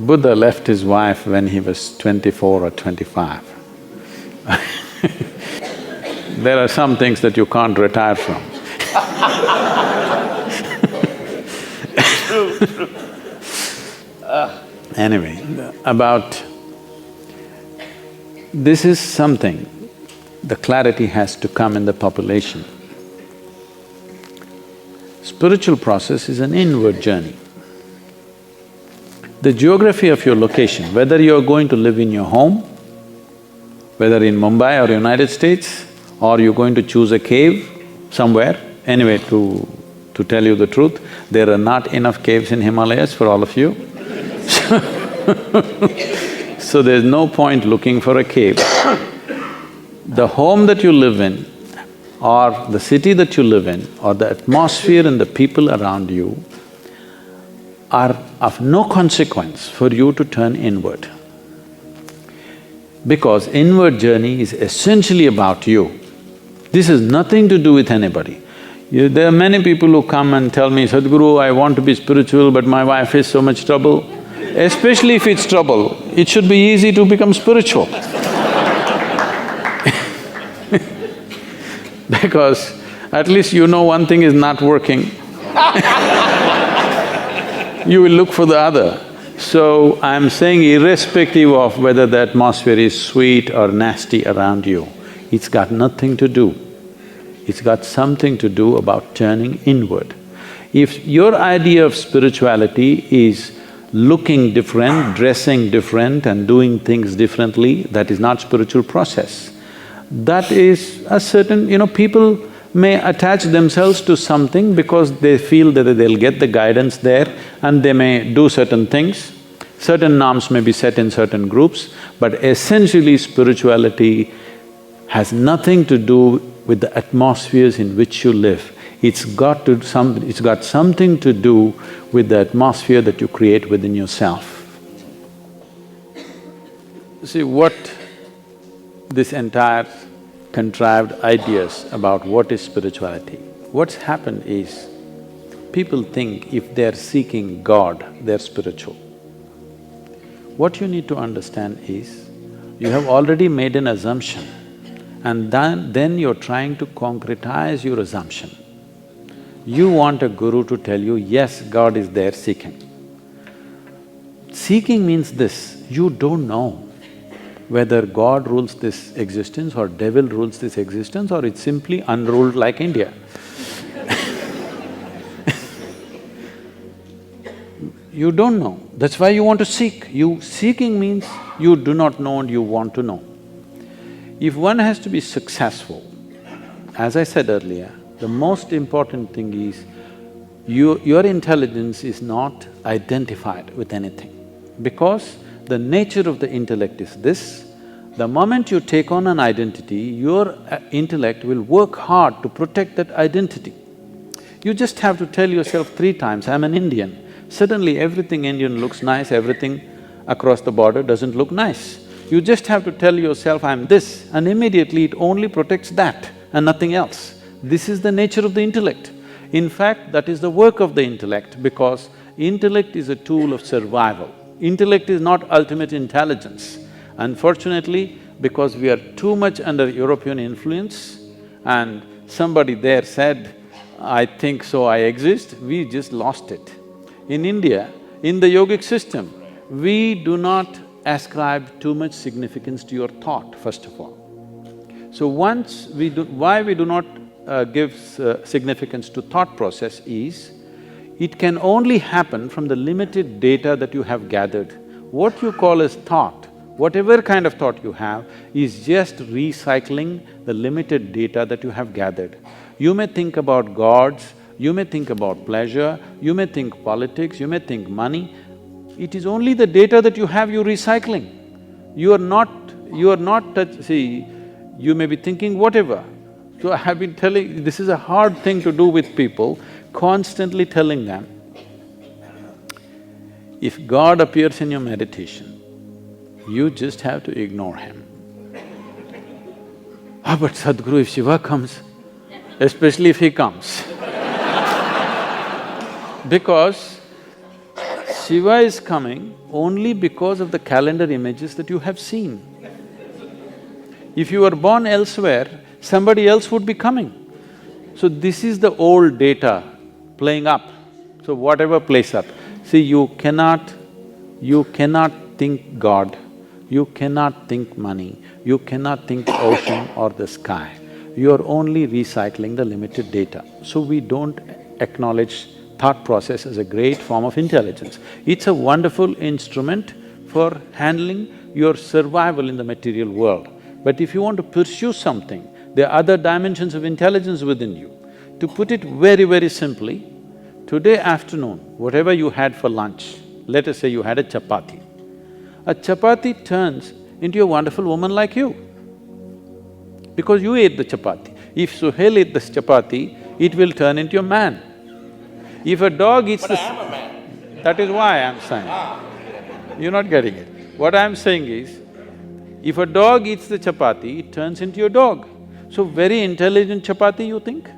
Buddha left his wife when he was 24 or 25. There are some things that you can't retire from. Anyway, about… this is something, the clarity has to come in the population. Spiritual process is an inward journey. The geography of your location, whether you're going to live in your home, whether in Mumbai or United States, or you're going to choose a cave somewhere, anyway, to tell you the truth, there are not enough caves in Himalayas for all of you. So there's no point looking for a cave. The home that you live in, or the city that you live in, or the atmosphere and the people around you are of no consequence for you to turn inward. Because inward journey is essentially about you. This has nothing to do with anybody. There are many people who come and tell me, Sadhguru, I want to be spiritual but my wife is so much trouble. Especially if it's trouble, it should be easy to become spiritual. Because at least you know one thing is not working. You will look for the other. So I'm saying irrespective of whether the atmosphere is sweet or nasty around you, it's got nothing to do. It's got something to do about turning inward. If your idea of spirituality is looking different, dressing different and doing things differently, that is not spiritual process. That is a certain… people may attach themselves to something because they feel that they'll get the guidance there and they may do certain things. Certain norms may be set in certain groups, but essentially spirituality has nothing to do with the atmospheres in which you live. It's got something to do with the atmosphere that you create within yourself. See, what this entire contrived ideas about what is spirituality, what's happened is, people think if they're seeking God, they're spiritual. What you need to understand is, you have already made an assumption and then you're trying to concretize your assumption. You want a guru to tell you, yes, God is there seeking. Seeking means this, you don't know whether God rules this existence or devil rules this existence or it's simply unruled like India. You don't know, that's why you want to seek. Seeking means you do not know and you want to know. If one has to be successful, as I said earlier, the most important thing is your intelligence is not identified with anything. Because the nature of the intellect is this, the moment you take on an identity, your intellect will work hard to protect that identity. You just have to tell yourself 3 times, I'm an Indian. Suddenly everything Indian looks nice, everything across the border doesn't look nice. You just have to tell yourself, I'm this, and immediately it only protects that and nothing else. This is the nature of the intellect. In fact, that is the work of the intellect because intellect is a tool of survival. Intellect is not ultimate intelligence. Unfortunately, because we are too much under European influence and somebody there said, I think so, I exist, we just lost it. In India, in the yogic system, we do not ascribe too much significance to your thought, first of all. So why we do not give significance to thought process is, it can only happen from the limited data that you have gathered. What you call as thought, whatever kind of thought you have, is just recycling the limited data that you have gathered. You may think about gods, you may think about pleasure, you may think politics, you may think money. It is only the data that you have you're recycling. You are not… see, you may be thinking whatever. So I have been telling… this is a hard thing to do with people, constantly telling them, if God appears in your meditation, you just have to ignore him. Ah, but Sadhguru, if Shiva comes, especially if he comes. Because Shiva is coming only because of the calendar images that you have seen. If you were born elsewhere, somebody else would be coming. So this is the old data playing up. So whatever plays up. See, you cannot think God, you cannot think money, you cannot think the ocean or the sky. You are only recycling the limited data. So we don't acknowledge thought process as a great form of intelligence. It's a wonderful instrument for handling your survival in the material world. But if you want to pursue something, there are other dimensions of intelligence within you. To put it very, very simply, today afternoon, whatever you had for lunch, let us say you had a chapati turns into a wonderful woman like you, because you ate the chapati. If Suhail ate this chapati, it will turn into a man. If a dog eats But I am a man. That is why I'm saying. You're not getting it. What I'm saying is, if a dog eats the chapati, it turns into a dog. So very intelligent chapati, you think?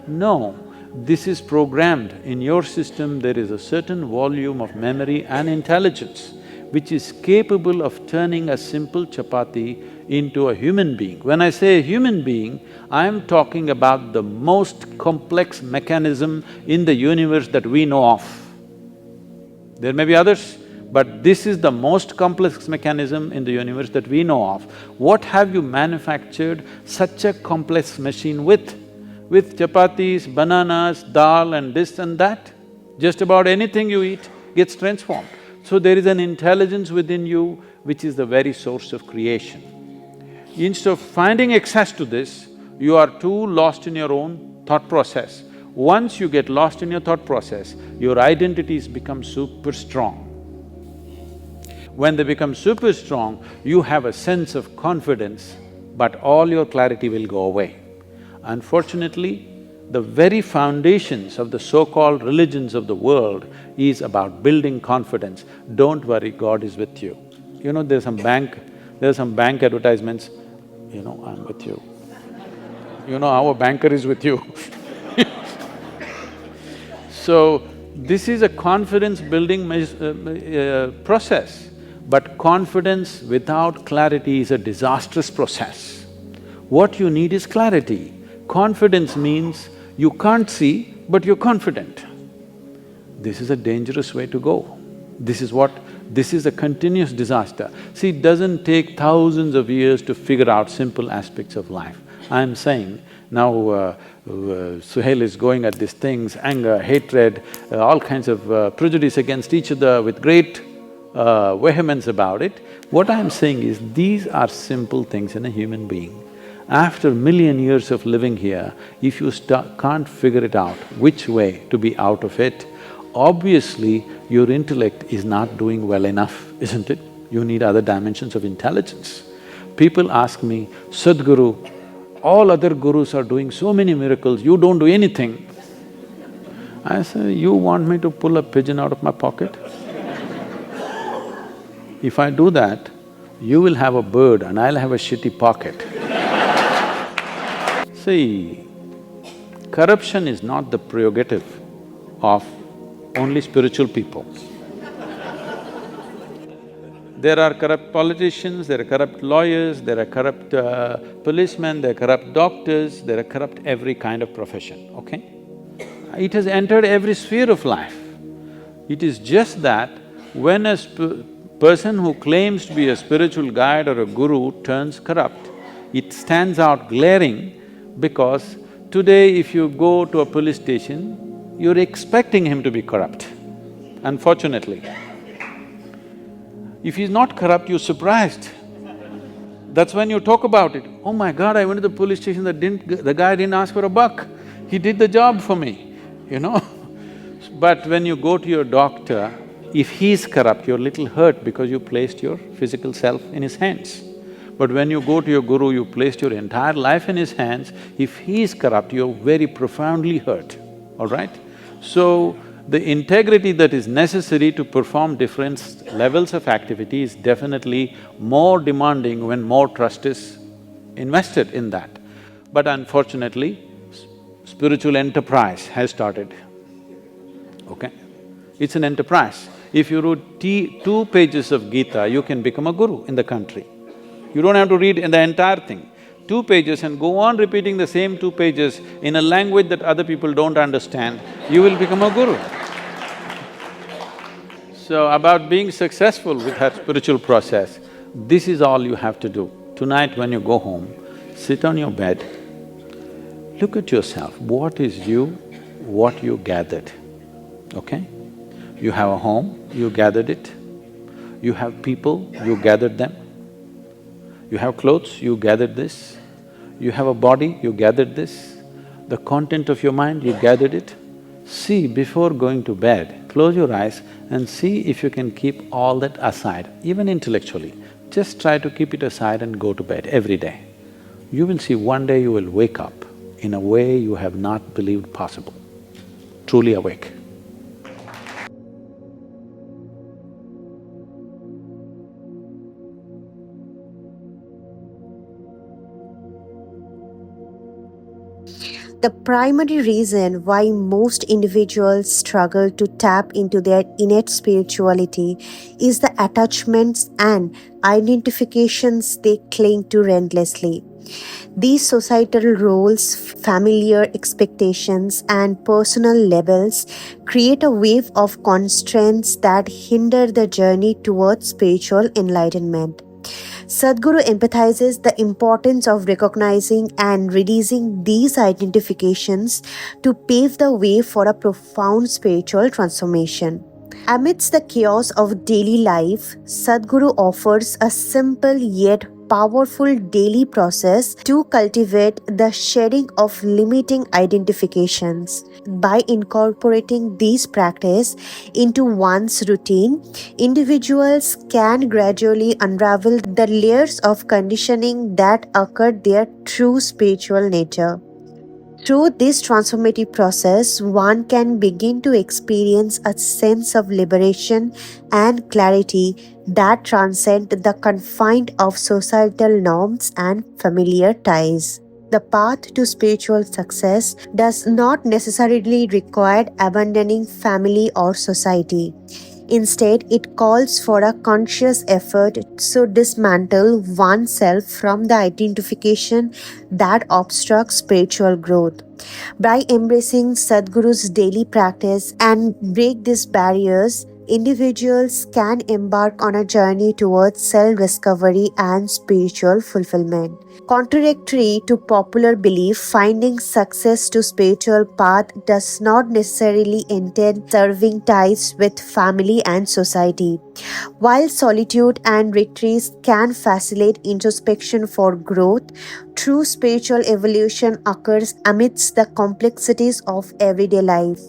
No, this is programmed. In your system, there is a certain volume of memory and intelligence which is capable of turning a simple chapati into a human being. When I say a human being, I am talking about the most complex mechanism in the universe that we know of. There may be others, but this is the most complex mechanism in the universe that we know of. What have you manufactured such a complex machine with? With chapatis, bananas, dal and this and that? Just about anything you eat gets transformed. So there is an intelligence within you which is the very source of creation. Instead of finding access to this, you are too lost in your own thought process. Once you get lost in your thought process, your identities become super strong. When they become super strong, you have a sense of confidence, but all your clarity will go away. Unfortunately, the very foundations of the so-called religions of the world is about building confidence. Don't worry, God is with you. You know, there's some bank advertisements, you know, I'm with you. You know, our banker is with you. So, this is a confidence-building process, but confidence without clarity is a disastrous process. What you need is clarity. Confidence means you can't see, but you're confident. This is a dangerous way to go. This is a continuous disaster. See, it doesn't take thousands of years to figure out simple aspects of life. I'm saying, now Suhail is going at these things, anger, hatred, all kinds of prejudice against each other with great vehemence about it. What I'm saying is, these are simple things in a human being. After a million years of living here, if you can't figure it out which way to be out of it, obviously your intellect is not doing well enough, isn't it? You need other dimensions of intelligence. People ask me, Sadhguru, all other gurus are doing so many miracles, you don't do anything. I say, you want me to pull a pigeon out of my pocket? If I do that, you will have a bird and I'll have a shitty pocket. See, corruption is not the prerogative of only spiritual people. There are corrupt politicians, there are corrupt lawyers, there are corrupt policemen, there are corrupt doctors, there are corrupt every kind of profession, okay? It has entered every sphere of life. It is just that when a person who claims to be a spiritual guide or a guru turns corrupt, it stands out glaring. Because today if you go to a police station, you're expecting him to be corrupt, unfortunately. If he's not corrupt, you're surprised. That's when you talk about it. Oh my God, I went to the police station, the guy didn't ask for a buck, he did the job for me, you know. But when you go to your doctor, if he's corrupt, you're a little hurt because you placed your physical self in his hands. But when you go to your guru, you placed your entire life in his hands. If he is corrupt, you're very profoundly hurt, all right? So, the integrity that is necessary to perform different levels of activity is definitely more demanding when more trust is invested in that. But unfortunately, spiritual enterprise has started, okay? It's an enterprise. If you read 2 pages of Gita, you can become a guru in the country. You don't have to read the entire thing. 2 pages and go on repeating the same 2 pages in a language that other people don't understand, you will become a guru. So about being successful with her spiritual process, this is all you have to do. Tonight when you go home, sit on your bed, look at yourself, what is you, what you gathered, okay? You have a home, you gathered it. You have people, you gathered them. You have clothes, you gathered this. You have a body, you gathered this. The content of your mind, you gathered it. See, before going to bed, close your eyes and see if you can keep all that aside, even intellectually. Just try to keep it aside and go to bed every day. You will see one day you will wake up in a way you have not believed possible, truly awake. The primary reason why most individuals struggle to tap into their innate spirituality is the attachments and identifications they cling to relentlessly. These societal roles, familiar expectations, and personal labels create a wave of constraints that hinder the journey towards spiritual enlightenment. Sadhguru empathizes the importance of recognizing and releasing these identifications to pave the way for a profound spiritual transformation. Amidst the chaos of daily life, Sadhguru offers a simple yet powerful daily process to cultivate the shedding of limiting identifications. By incorporating these practices into one's routine, individuals can gradually unravel the layers of conditioning that occur their true spiritual nature. Through this transformative process, one can begin to experience a sense of liberation and clarity that transcend the confines of societal norms and familiar ties. The path to spiritual success does not necessarily require abandoning family or society. Instead, it calls for a conscious effort to dismantle oneself from the identification that obstructs spiritual growth. By embracing Sadhguru's daily practice and break these barriers, individuals can embark on a journey towards self-discovery and spiritual fulfillment. Contradictory to popular belief, finding success to spiritual path does not necessarily entail serving ties with family and society. While solitude and retreats can facilitate introspection for growth, true spiritual evolution occurs amidst the complexities of everyday life.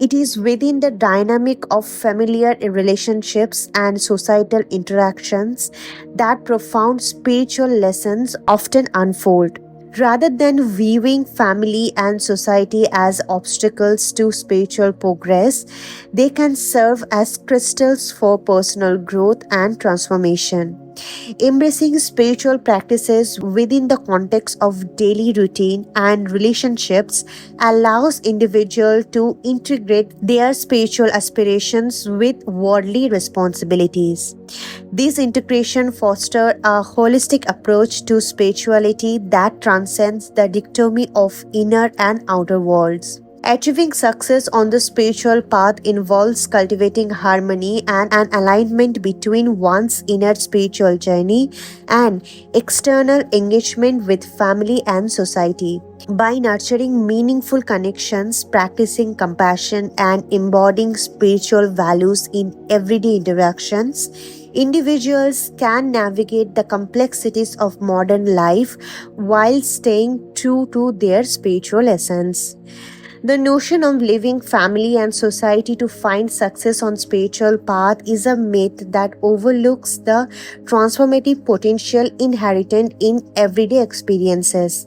It is within the dynamic of familiar relationships and societal interactions that profound spiritual lessons often unfold. Rather than viewing family and society as obstacles to spiritual progress, they can serve as crystals for personal growth and transformation. Embracing spiritual practices within the context of daily routine and relationships allows individuals to integrate their spiritual aspirations with worldly responsibilities. This integration fosters a holistic approach to spirituality that transcends the dichotomy of inner and outer worlds. Achieving success on the spiritual path involves cultivating harmony and an alignment between one's inner spiritual journey and external engagement with family and society. By nurturing meaningful connections, practicing compassion, and embodying spiritual values in everyday interactions, individuals can navigate the complexities of modern life while staying true to their spiritual essence. The notion of leaving family and society to find success on spiritual path is a myth that overlooks the transformative potential inherent in everyday experiences.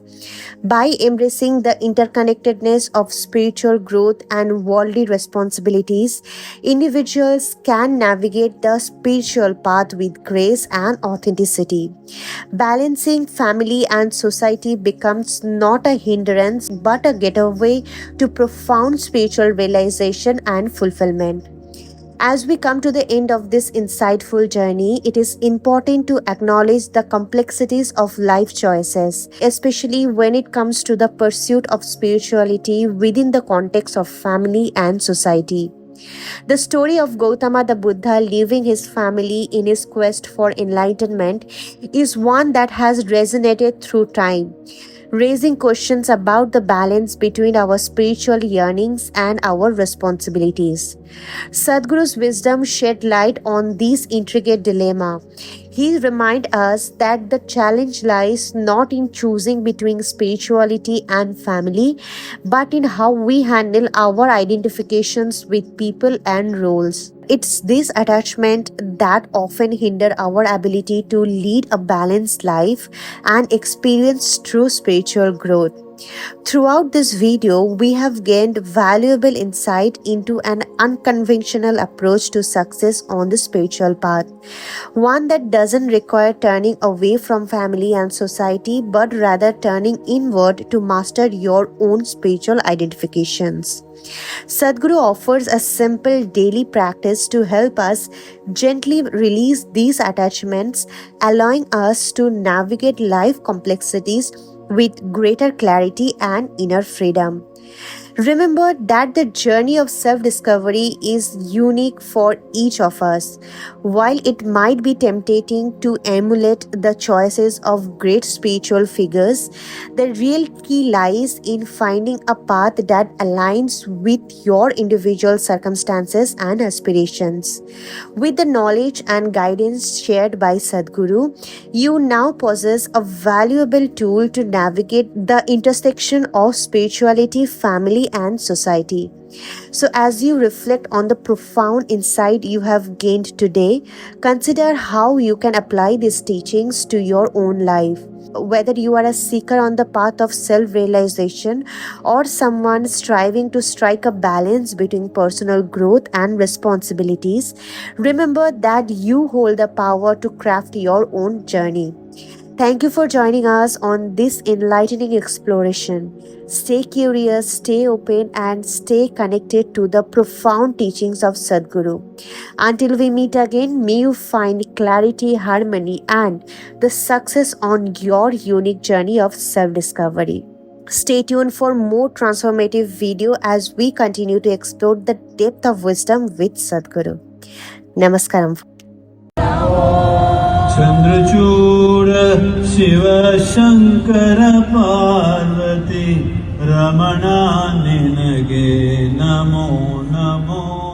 By embracing the interconnectedness of spiritual growth and worldly responsibilities, individuals can navigate the spiritual path with grace and authenticity. Balancing family and society becomes not a hindrance but a getaway to profound spiritual realization and fulfillment. As we come to the end of this insightful journey, it is important to acknowledge the complexities of life choices, especially when it comes to the pursuit of spirituality within the context of family and society. The story of Gautama the Buddha leaving his family in his quest for enlightenment is one that has resonated through time, raising questions about the balance between our spiritual yearnings and our responsibilities. Sadhguru's wisdom shed light on this intricate dilemma. He reminds us that the challenge lies not in choosing between spirituality and family, but in how we handle our identifications with people and roles. It's this attachment that often hinder our ability to lead a balanced life and experience true spiritual growth. Throughout this video, we have gained valuable insight into an unconventional approach to success on the spiritual path. One that doesn't require turning away from family and society, but rather turning inward to master your own spiritual identifications. Sadhguru offers a simple daily practice to help us gently release these attachments, allowing us to navigate life complexities with greater clarity and inner freedom. Remember that the journey of self-discovery is unique for each of us. While it might be tempting to emulate the choices of great spiritual figures, the real key lies in finding a path that aligns with your individual circumstances and aspirations. With the knowledge and guidance shared by Sadhguru, you now possess a valuable tool to navigate the intersection of spirituality, family, and society. So, as you reflect on the profound insight you have gained today, consider how you can apply these teachings to your own life. Whether you are a seeker on the path of self-realization or someone striving to strike a balance between personal growth and responsibilities, remember that you hold the power to craft your own journey. Thank you for joining us on this enlightening exploration. Stay curious, stay open, and stay connected to the profound teachings of Sadhguru. Until we meet again, may you find clarity, harmony, and the success on your unique journey of self-discovery. Stay tuned for more transformative video as we continue to explore the depth of wisdom with Sadhguru. Namaskaram. Chandrachud Shiv Shankar Parvati Ramana निनगे Namo Namo.